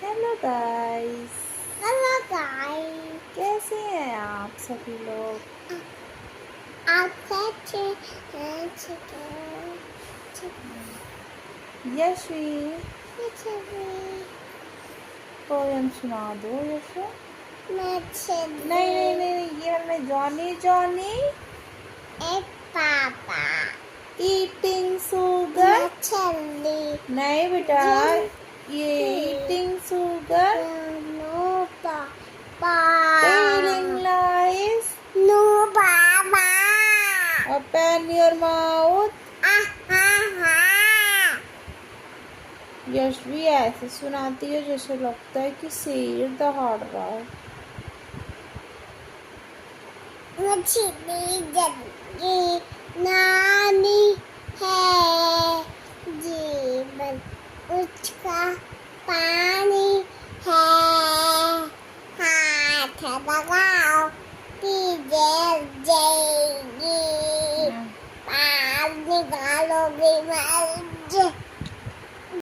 Hello guys, hello guys, कैसे हैं आप सभी लोग? आप कैसे हैं? यशवी, पोयम सुना दो यशु। नहीं नहीं नहीं, ये वाला जॉनी जॉनी एक पापा ईटिंग शुगर। मछली नहीं बेटा, ये eating sugar, no papa telling lies, no papa open your mouth. Yashvi ऐसे सुनाती है जैसे लगता है कि शेर दहाड़ रहा है। मछली जल्दी नानी है, जीवन उसका पानी है, हाथ लगाओ कि जल जाएगी, पार निकालोगे मर